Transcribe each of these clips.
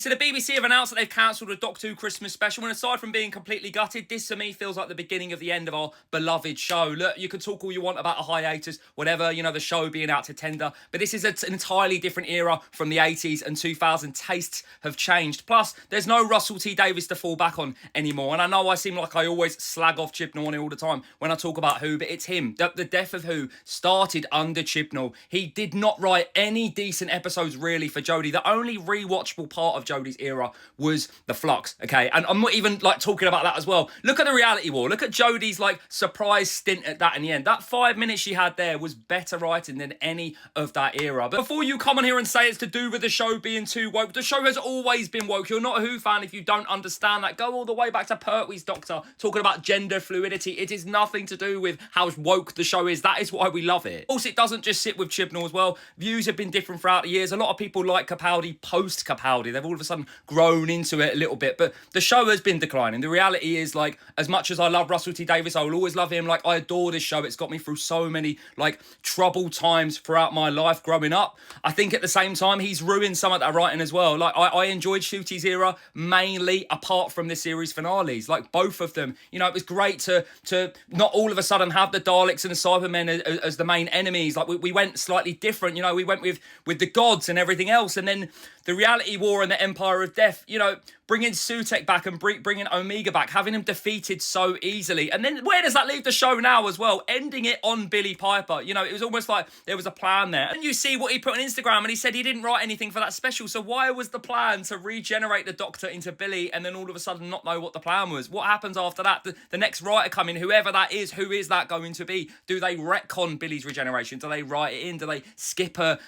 So the BBC have announced that they've cancelled a Doctor Who Christmas special, and aside from being completely gutted, this to me feels like the beginning of the end of our beloved show. Look, you can talk all you want about a hiatus, whatever, you know, the show being out to tender, but this is an entirely different era from the 80s and 2000s. Tastes have changed. Plus, there's no Russell T Davies to fall back on anymore, and I know I seem like I always slag off Chibnall all the time when I talk about Who, but it's him. The death of Who started under Chibnall. He did not write any decent episodes really for Jodie. The only rewatchable part of Jodie's era was the flux, okay? And I'm not even like talking about that as well. Look at the reality war. Look at Jodie's like surprise stint at that in the end. That 5 minutes she had there was better writing than any of that era. But before you come on here and say it's to do with the show being too woke, the show has always been woke. You're not a Who fan if you don't understand that. Go all the way back to Pertwee's Doctor talking about gender fluidity. It is nothing to do with how woke the show is. That is why we love it. Also, it doesn't just sit with Chibnall as well. Views have been different throughout the years. A lot of people like Capaldi post Capaldi. They've all of a sudden grown into it a little bit, but the show has been declining. The reality is, like, as much as I love Russell T Davies, I will always love him. Like, I adore this show. It's got me through so many like troubled times throughout my life growing up. I think at the same time he's ruined some of that writing as well. Like, I enjoyed Shooty's era mainly apart from the series finales, like both of them. You know, it was great to not all of a sudden have the Daleks and the Cybermen as the main enemies. Like, we went slightly different. You know, we went with the gods and everything else, and then the reality war and the Empire of Death, you know, bringing Sutek back and bringing Omega back, having him defeated so easily. And then where does that leave the show now as well? Ending it on Billy Piper. You know, it was almost like there was a plan there. And you see what he put on Instagram, and he said he didn't write anything for that special. So why was the plan to regenerate the Doctor into Billy and then all of a sudden not know what the plan was? What happens after that? The next writer coming, whoever that is, who is that going to be? Do they retcon Billy's regeneration? Do they write it in? Do they skip a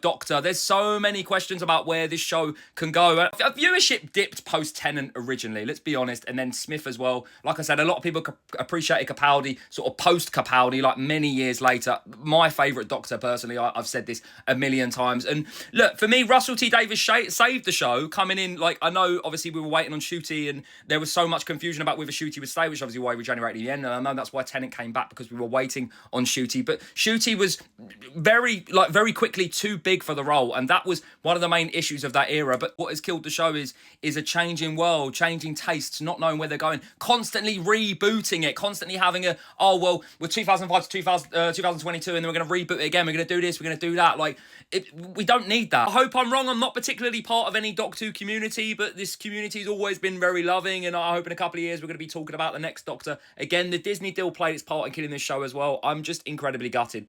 Doctor? There's so many questions about where this show can go. Viewership dipped post Tennant originally, let's be honest, and then Smith as well. Like I said, a lot of people appreciated Capaldi sort of post Capaldi, like many years later. My favourite Doctor, personally, I've said this a million times. And look, for me, Russell T Davies saved the show coming in. Like, I know obviously we were waiting on Shooty, and there was so much confusion about whether Shooty would stay, which obviously why he regenerated in the end. And I know that's why Tennant came back, because we were waiting on Shooty. But Shooty was very quickly too big for the role, and that was one of the main issues of that era. But what has killed the show is a changing world, changing tastes, not knowing where they're going, constantly rebooting it, constantly having we're 2005 to 2022, and then we're going to reboot it again, we're going to do this, we're going to do that. Like, we don't need that. I hope I'm wrong. I'm not particularly part of any Doctor Who community, but this community's always been very loving, and I hope in a couple of years we're going to be talking about the next Doctor. Again, the Disney deal played its part in killing this show as well. I'm just incredibly gutted.